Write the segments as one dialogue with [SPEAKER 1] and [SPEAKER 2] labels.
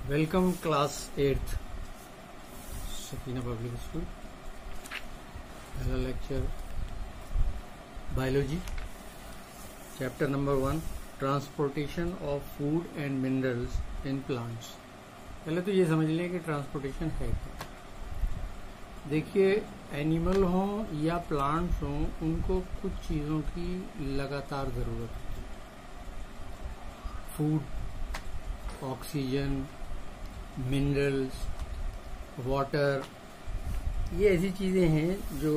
[SPEAKER 1] Welcome class 8th Sakina public school. पहला lecture biology, chapter number 1, transportation of food and minerals in plants. पहले तो ये समझ लें कि ट्रांसपोर्टेशन है क्या। देखिए, एनिमल हों या प्लांट्स हों, उनको कुछ चीज़ों की लगातार ज़रूरत होती है। फूड, ऑक्सीजन, मिनरल्स, वाटर, ये ऐसी चीजें हैं जो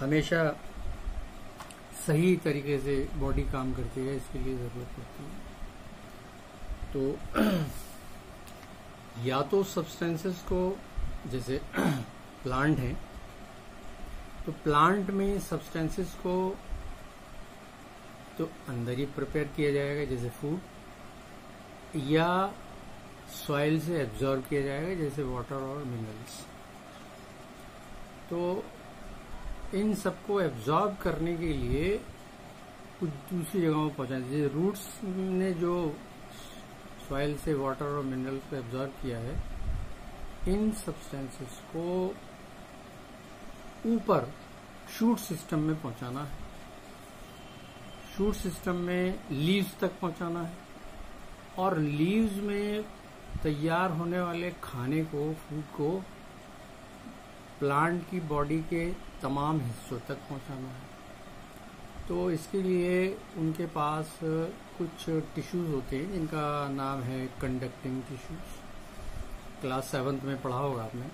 [SPEAKER 1] हमेशा सही तरीके से बॉडी काम करती है, इसके लिए जरूरत पड़ती है। तो या तो सब्सटेंसेस को, जैसे प्लांट है तो प्लांट में सब्सटेंसेस को तो अंदर ही प्रिपेयर किया जाएगा, जैसे फूड, या सॉइल से एब्जॉर्ब किया जाएगा, जैसे वाटर और मिनरल्स। तो इन सबको एब्जॉर्ब करने के लिए कुछ दूसरी जगहों पर पहुंचाना, जैसे रूट्स ने जो सॉइल से वाटर और मिनरल्स को एब्जॉर्ब किया है, इन सब्सटेंसेस को ऊपर शूट सिस्टम में पहुंचाना है। शूट सिस्टम में लीव्स तक पहुंचाना है, और लीव्स में तैयार होने वाले खाने को, फूड को, प्लांट की बॉडी के तमाम हिस्सों तक पहुंचाना है। तो इसके लिए उनके पास कुछ टिश्यूज होते हैं जिनका नाम है कंडक्टिंग टिश्यूज। क्लास 7th में पढ़ा होगा आपने।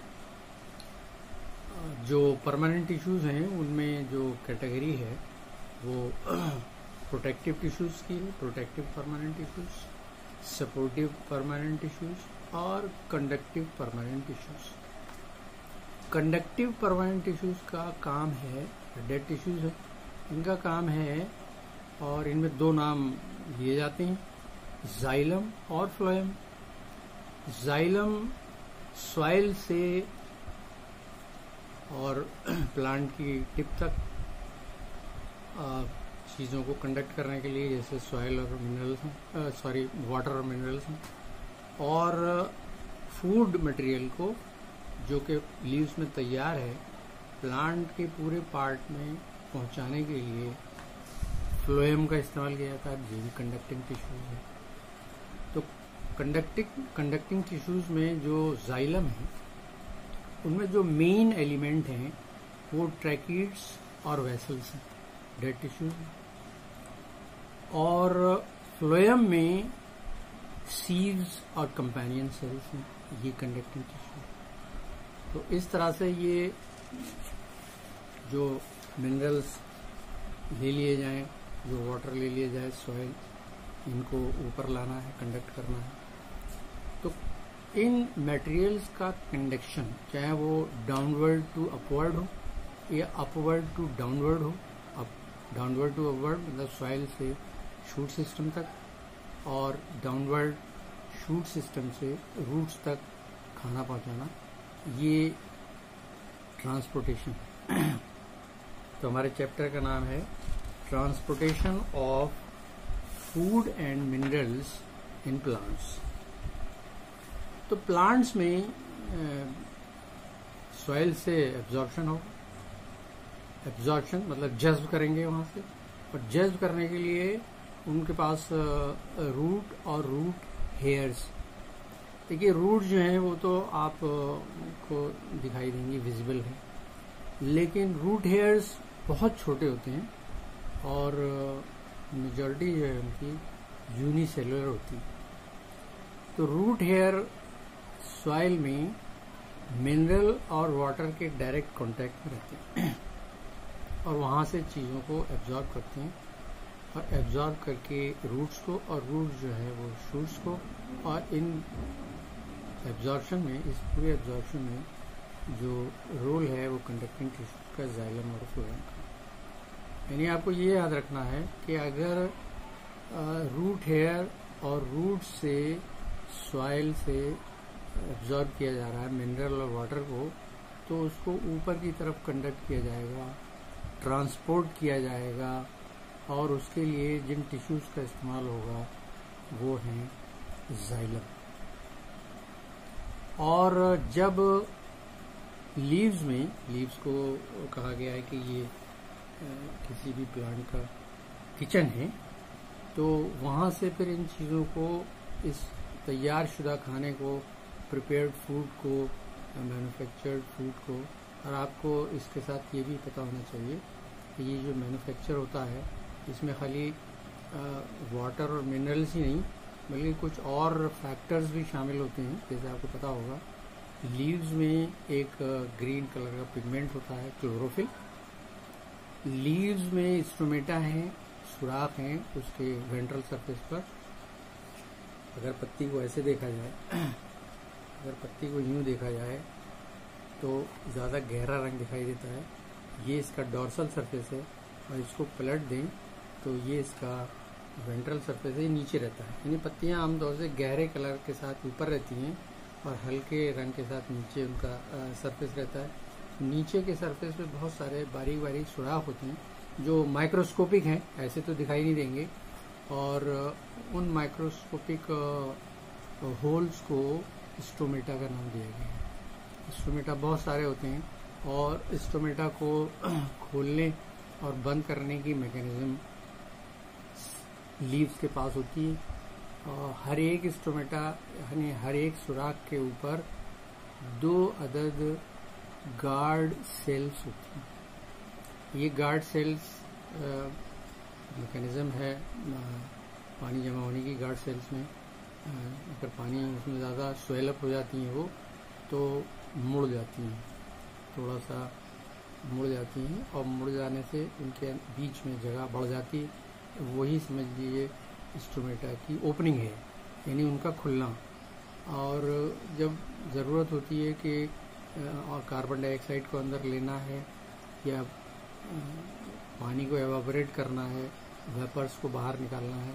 [SPEAKER 1] जो परमानेंट टिश्यूज हैं उनमें जो कैटेगरी है वो प्रोटेक्टिव टिश्यूज की है, protective permanent tissues, supportive permanent tissues और conductive permanent tissues. Conductive permanent tissues का काम है, डेड टिश्यूज है, इनका काम है, और इनमें दो नाम लिए जाते हैं, जाइलम और फ्लोएम। जाइलम सॉइल से और प्लांट की टिप तक चीज़ों को कंडक्ट करने के लिए, जैसे सॉइल और मिनरल्स हैं, वाटर और मिनरल्स हैं, और फूड मटेरियल को जो कि लीव्स में तैयार है, प्लांट के पूरे पार्ट में पहुंचाने के लिए फ्लोएम का इस्तेमाल किया जाता है, जो भी कंडक्टिंग टिश्यूज है। तो कंडक्टिंग टिश्यूज में जो जाइलम है, उनमें जो मेन एलिमेंट हैं वो ट्रैकीड्स और वेसल्स हैं, डेड टिश्यूज हैं। और फ्लोएम में सीव्स और कंपेनियन सेल्स हैं, ये कंडक्टिंग टिश्यू। तो इस तरह से ये जो मिनरल्स ले लिए जाएं, जो वाटर ले लिए जाए, सॉइल, इनको ऊपर लाना है, कंडक्ट करना है। तो इन मटेरियल्स का कंडक्शन, चाहे वो डाउनवर्ड टू अपवर्ड हो या अपवर्ड टू डाउनवर्ड हो, डाउनवर्ड टू अपवर्ड मतलब सॉइल से शूट सिस्टम तक, और डाउनवर्ड शूट सिस्टम से रूट्स तक खाना पहुंचाना, ये ट्रांसपोर्टेशन। तो हमारे चैप्टर का नाम है transportation of food and minerals in plants. तो प्लांट्स में सॉइल से एब्जॉर्प्शन हो, एब्जॉर्प्शन मतलब जज्ब करेंगे वहां से, और जज्ब करने के लिए उनके पास रूट और रूट हेयर्स। देखिए, रूट जो है वो तो आप को दिखाई देंगी, विजिबल है, लेकिन रूट हेयर्स बहुत छोटे होते हैं, और मेजॉरिटी जो है उनकी यूनिसेलुलर होती है। तो रूट हेयर सॉइल में मिनरल और वाटर के डायरेक्ट कांटेक्ट में रहते हैं, और वहां से चीज़ों को एब्जॉर्ब करते हैं, और एब्जॉर्ब करके रूट्स को, और रूट्स जो है वो शूट्स को, और इन एब्जॉर्प्शन में, इस पूरे एब्जॉर्प्शन में जो रोल है वो कंडक्टिंग टिश्यूज का, जाइलम और फ्लोएम का। यानी आपको ये याद रखना है कि अगर रूट हेयर और रूट से सॉइल से एब्जॉर्ब किया जा रहा है मिनरल और वाटर को, तो उसको ऊपर की तरफ कंडक्ट किया जाएगा, ट्रांसपोर्ट किया जाएगा, और उसके लिए जिन टिश्यूज का इस्तेमाल होगा वो हैं जाइलम। और जब लीव्स को कहा गया है कि ये किसी भी प्लांट का किचन है, तो वहां से फिर इन चीज़ों को, इस तैयार शुदा खाने को, प्रिपेयर्ड फूड को, मैन्युफैक्चर्ड फूड को, और आपको इसके साथ ये भी पता होना चाहिए कि ये जो मैन्युफैक्चर होता है इसमें खाली वाटर और मिनरल्स ही नहीं बल्कि कुछ और फैक्टर्स भी शामिल होते हैं। जैसे आपको पता होगा लीव्स में एक ग्रीन कलर का पिगमेंट होता है, क्लोरोफिल। लीव्स में स्टोमेटा है, सुराख हैं उसके वेंट्रल सरफेस पर। अगर पत्ती को ऐसे देखा जाए, अगर पत्ती को यूं देखा जाए तो ज़्यादा गहरा रंग दिखाई देता है। ये इसका डॉर्सल सरफेस है, और इसको पलट दें तो ये इसका वेंट्रल सरफेस है, ये नीचे रहता है। यानी पत्तियां आमतौर से गहरे कलर के साथ ऊपर रहती हैं और हल्के रंग के साथ नीचे उनका सरफेस रहता है। नीचे के सरफेस पे बहुत सारे बारीक बारीक सुराख होते हैं जो माइक्रोस्कोपिक हैं, ऐसे तो दिखाई नहीं देंगे, और उन माइक्रोस्कोपिक होल्स को स्टोमेटा का नाम दिया गया है। स्टोमेटा बहुत सारे होते हैं, और स्टोमेटा को खोलने और बंद करने की मैकेनिज्म लीव्स के पास होती है। और हर एक स्टोमेटा यानी हर एक सुराख के ऊपर 2 अदद गार्ड सेल्स होती हैं। ये गार्ड सेल्स मैकेनिज्म है पानी जमा होने की। गार्ड सेल्स में अगर पानी उसमें ज़्यादा स्वेलअप हो जाती है वो, तो मुड़ जाती हैं, थोड़ा सा मुड़ जाती हैं, और मुड़ जाने से उनके बीच में जगह बढ़ जाती है। वही समझ लीजिए स्टोमेटा की ओपनिंग है, यानी उनका खुलना। और जब ज़रूरत होती है कि और कार्बन डाइऑक्साइड को अंदर लेना है या पानी को एवापोरेट करना है, वेपर्स को बाहर निकालना है,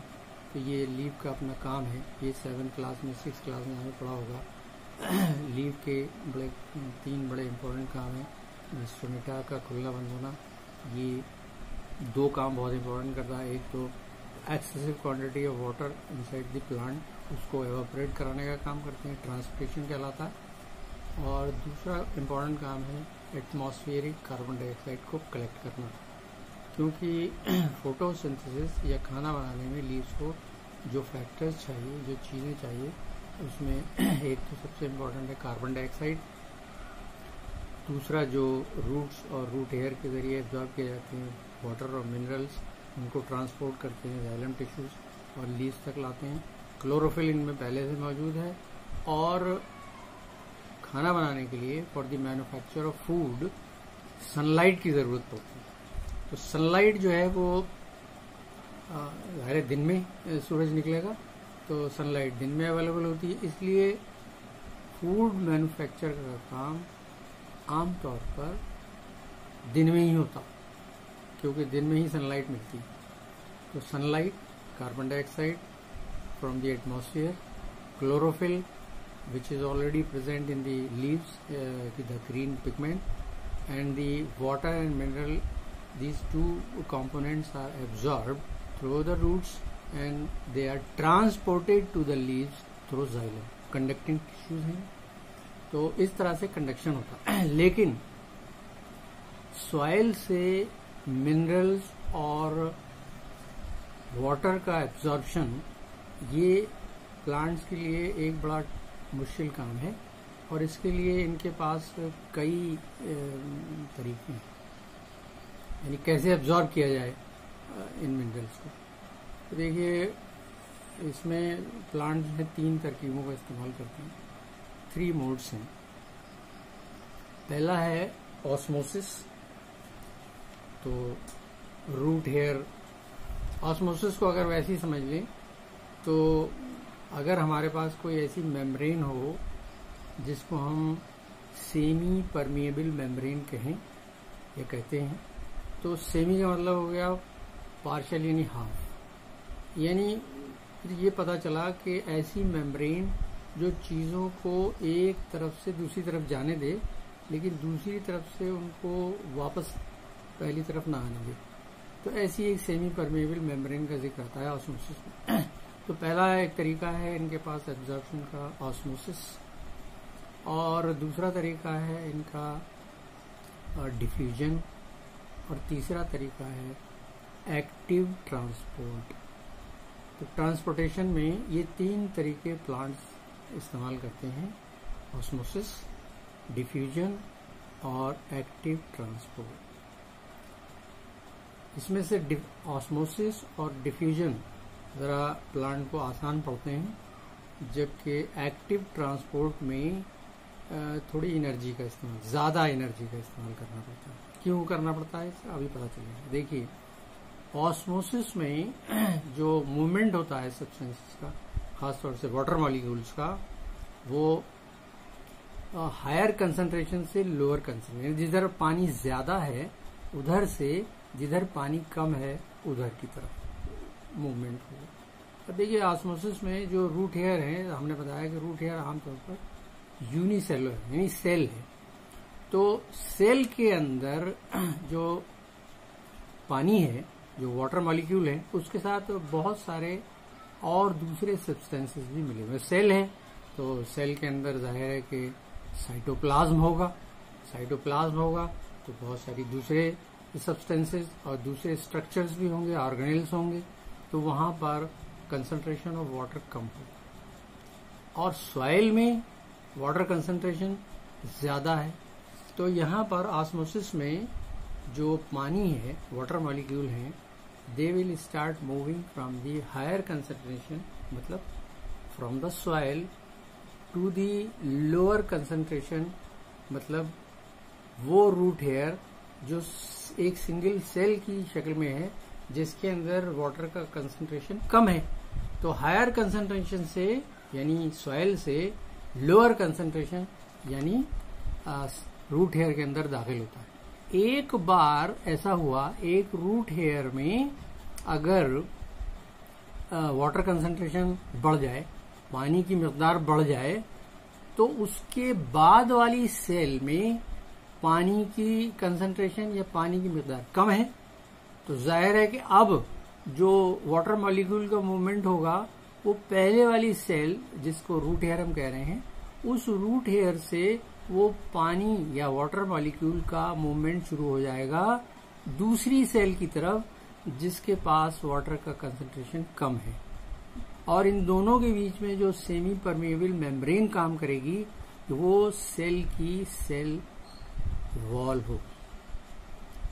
[SPEAKER 1] तो ये लीव का अपना काम है। ये 7 क्लास में 6 क्लास में हमें पढ़ा होगा। लीव के 3 बड़े इम्पोर्टेंट काम हैं। स्टोमेटा का खुलना बंद होना, ये 2 काम बहुत इम्पोर्टेंट करता है। एक तो excessive quantity of water inside the plant, उसको एवापोरेट कराने का काम करते हैं, ट्रांसपिरेशन कहलाता है। और दूसरा इम्पोर्टेंट काम है एटमॉस्फेरिक कार्बन डाइऑक्साइड को कलेक्ट करना, क्योंकि फोटोसिंथेसिस या खाना बनाने में लीव्स को जो फैक्टर्स चाहिए, जो चीज़ें चाहिए, उसमें एक तो सबसे इम्पोर्टेंट है कार्बन डाइऑक्साइड। दूसरा जो रूट्स और रूट हेयर के जरिए एब्जॉर्ब किए जाते हैं वाटर और मिनरल्स, उनको ट्रांसपोर्ट करते हैं जाइलम टिश्यूज और लीव्स तक लाते हैं। क्लोरोफिल इनमें पहले से मौजूद है। और खाना बनाने के लिए for the manufacture of food sunlight की ज़रूरत पड़ती है। तो सनलाइट जो है वो दिन में सूरज निकलेगा, तो सनलाइट दिन में अवेलेबल होती है। इसलिए फूड मैन्युफैक्चर का काम आमतौर पर दिन में ही होता, क्योंकि दिन में ही सनलाइट मिलती है। तो sunlight, carbon dioxide from the atmosphere, chlorophyll which is already present in the leaves with the green pigment, and the water and mineral, these 2 components are absorbed through the roots and they are transported to the leaves through xylem. Conducting tissues हैं, तो इस तरह से conduction होता है। लेकिन soil से minerals और वाटर का एब्जॉर्प्शन ये प्लांट्स के लिए एक बड़ा मुश्किल काम है, और इसके लिए इनके पास कई तरीके हैं, यानी कैसे एब्जॉर्ब किया जाए इन मिनरल्स को। तो देखिए इसमें प्लांट्स में 3 तरकीबों का इस्तेमाल करते हैं। 3 मोड्स हैं। पहला है ऑस्मोसिस, तो रूट हेयर। ऑस्मोसिस को अगर वैसे ही समझ लें तो अगर हमारे पास कोई ऐसी मेम्ब्रेन हो जिसको हम सेमी परमिएबल मेम्ब्रेन कहें या कहते हैं, तो सेमी का मतलब हो गया पार्शियल यानी हाफ। यानी ये पता चला कि ऐसी मेम्ब्रेन जो चीज़ों को एक तरफ से दूसरी तरफ जाने दे, लेकिन दूसरी तरफ से उनको वापस पहली तरफ ना आने दे, तो ऐसी एक सेमी परमिएबल मेम्ब्रेन का जिक्र आता है ऑस्मोसिस में। तो पहला एक तरीका है इनके पास एब्जॉर्प्शन का, ऑस्मोसिस। और दूसरा तरीका है इनका डिफ्यूजन, और तीसरा तरीका है एक्टिव ट्रांसपोर्ट। तो ट्रांसपोर्टेशन में ये 3 तरीके प्लांट्स इस्तेमाल करते हैं, ऑस्मोसिस, डिफ्यूजन और एक्टिव ट्रांसपोर्ट। इसमें से ऑस्मोसिस और डिफ्यूजन ज़रा प्लांट को आसान पड़ते हैं, जबकि एक्टिव ट्रांसपोर्ट में थोड़ी एनर्जी का इस्तेमाल, ज़्यादा एनर्जी का इस्तेमाल करना पड़ता है। क्यों करना पड़ता है अभी पता चलेगा। देखिए, ऑस्मोसिस में जो मूवमेंट होता है सब्सटेंसेस का, खासतौर से वाटर मॉलिक्यूल्स का, वो हायर कंसंट्रेशन से लोअर कंसंट्रेशन, जिधर पानी ज्यादा है उधर से जिधर पानी कम है उधर की तरफ मूवमेंट होगा। अब देखिए, ऑस्मोसिस में जो रूट हेयर है, हमने बताया कि रूट हेयर आमतौर पर यूनिसेलुलर यानी सेल है। तो सेल के अंदर जो पानी है, जो वाटर मॉलिक्यूल है, उसके साथ बहुत सारे और दूसरे सब्सटेंसेस भी मिले हुए। सेल है तो सेल के अंदर जाहिर है कि साइटोप्लाज्म होगा, साइटोप्लाज्म होगा तो बहुत सारी दूसरे सब्सटेंसेस और दूसरे स्ट्रक्चर्स भी होंगे, ऑर्गेनेल्स होंगे, तो वहां पर कंसंट्रेशन ऑफ वाटर कम होगा। और सॉइल में वाटर कंसंट्रेशन ज्यादा है, तो यहाँ पर ऑस्मोसिस में जो पानी है, वाटर मॉलिक्यूल हैं, they will start moving from the higher concentration, मतलब from the soil to the lower concentration, मतलब वो रूट हेयर जो एक सिंगल सेल की शक्ल में है, जिसके अंदर वाटर का कंसंट्रेशन कम है। तो हायर कंसंट्रेशन से यानी सॉइल से लोअर कंसंट्रेशन यानी रूट हेयर के अंदर दाखिल होता है। एक बार ऐसा हुआ, एक रूट हेयर में अगर वाटर कंसंट्रेशन बढ़ जाए, पानी की मिकदार बढ़ जाए, तो उसके बाद वाली सेल में पानी की कंसंट्रेशन या पानी की मिकदार कम है, तो जाहिर है कि अब जो वाटर मॉलिक्यूल का मूवमेंट होगा वो पहले वाली सेल, जिसको रूट हेयर हम कह रहे हैं, उस रूट हेयर से वो पानी या वाटर मॉलिक्यूल का मूवमेंट शुरू हो जाएगा दूसरी सेल की तरफ, जिसके पास वाटर का कंसंट्रेशन कम है। और इन दोनों के बीच में जो सेमी परमेबल मेम्ब्रेन काम करेगी, वो सेल की सेल वॉल हो।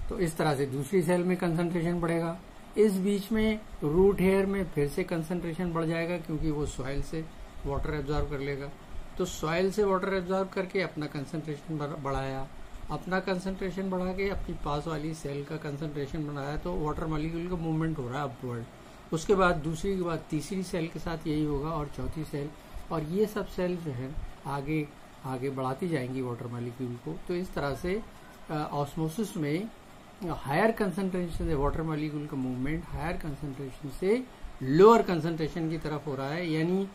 [SPEAKER 1] तो इस तरह से दूसरी सेल में कंसंट्रेशन बढ़ेगा। इस बीच में रूट हेयर में फिर से कंसंट्रेशन बढ़ जाएगा, क्योंकि वो सॉइल से वाटर एब्जॉर्ब कर लेगा। तो सॉइल से वाटर एब्जॉर्ब करके अपना कंसंट्रेशन बढ़ाया, अपना कंसंट्रेशन बढ़ा के अपनी पास वाली सेल का कंसंट्रेशन बढ़ाया, तो वाटर मॉलिक्यूल का मूवमेंट हो रहा है अपवर्ड। उसके बाद दूसरी के बाद तीसरी सेल के साथ यही होगा, और चौथी सेल, और ये सब सेल जो है आगे आगे बढ़ाती जाएंगी वाटर मॉलिक्यूल को। तो इस तरह से ऑस्मोसिस में हायर कंसंट्रेशन से वाटर मॉलिक्यूल का मूवमेंट हायर कंसंट्रेशन से लोअर कंसंट्रेशन की तरफ हो रहा है, यानी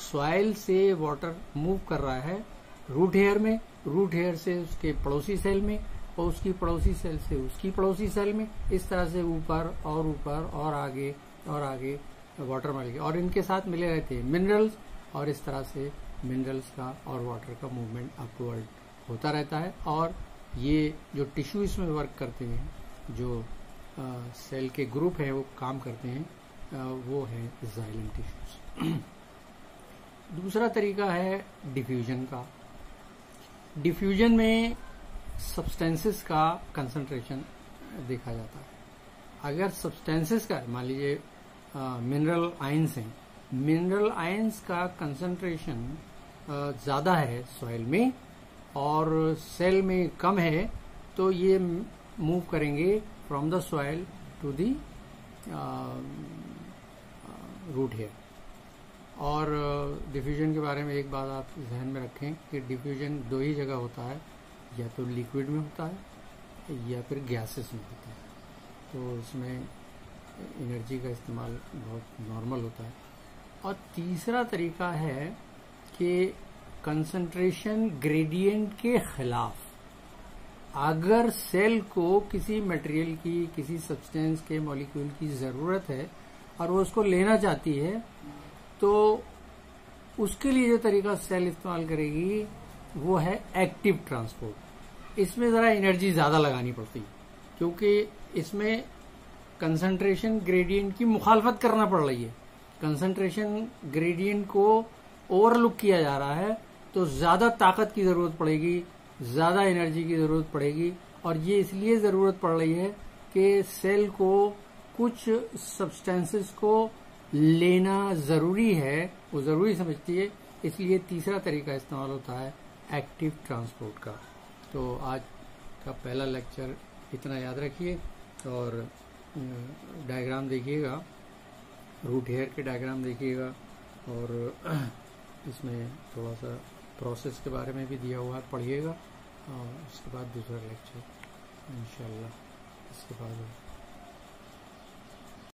[SPEAKER 1] सॉइल से वाटर मूव कर रहा है रूट हेयर में, रूट हेयर से उसके पड़ोसी सेल में, और उसकी पड़ोसी सेल से उसकी पड़ोसी सेल में, इस तरह से ऊपर और आगे वाटर मॉलिक्यूल, और इनके साथ मिले रहते हैं मिनरल्स, और इस तरह से मिनरल्स का और वाटर का मूवमेंट अपवर्ड होता रहता है। और ये जो टिश्यू इसमें वर्क करते हैं, जो सेल के ग्रुप है वो काम करते हैं, वो है जाइलम टिश्यूज। दूसरा तरीका है डिफ्यूजन का। डिफ्यूजन में सब्सटेंसेस का कंसंट्रेशन देखा जाता है। अगर सब्सटेंसेस का, मान लीजिए मिनरल आयंस हैं, मिनरल आयंस का कंसंट्रेशन ज्यादा है सॉइल में और सेल में कम है, तो ये मूव करेंगे from the soil to the root hair. और डिफ्यूजन के बारे में एक बात आप ध्यान में रखें कि डिफ्यूजन दो ही जगह होता है, या तो लिक्विड में होता है या फिर गैसेस में होता है। तो इसमें एनर्जी का इस्तेमाल बहुत नॉर्मल होता है। और तीसरा तरीका है कि कंसंट्रेशन ग्रेडियंट के खिलाफ, अगर सेल को किसी मटेरियल की, किसी सब्सटेंस के मॉलिक्यूल की जरूरत है और वो उसको लेना चाहती है, तो उसके लिए जो तरीका सेल इस्तेमाल करेगी वो है एक्टिव ट्रांसपोर्ट। इसमें ज़रा एनर्जी ज़्यादा लगानी पड़ती है, क्योंकि इसमें कंसंट्रेशन ग्रेडियंट की मुखालफत करना पड़ रही है। कंसंट्रेशन ग्रेडियंट को ओवरलुक किया जा रहा है, तो ज़्यादा ताकत की ज़रूरत पड़ेगी, ज़्यादा एनर्जी की ज़रूरत पड़ेगी। और ये इसलिए ज़रूरत पड़ रही है कि सेल को कुछ सब्सटेंसेस को लेना ज़रूरी है, वो ज़रूरी समझती है, इसलिए तीसरा तरीका इस्तेमाल होता है एक्टिव ट्रांसपोर्ट का। तो आज का पहला लेक्चर इतना याद रखिए और डायग्राम देखिएगा, रूट हेयर के डायग्राम देखिएगा, और इसमें थोड़ा सा प्रोसेस के बारे में भी दिया हुआ है, पढ़िएगा। और उसके बाद दूसरा लेक्चर इंशाल्लाह इसके बाद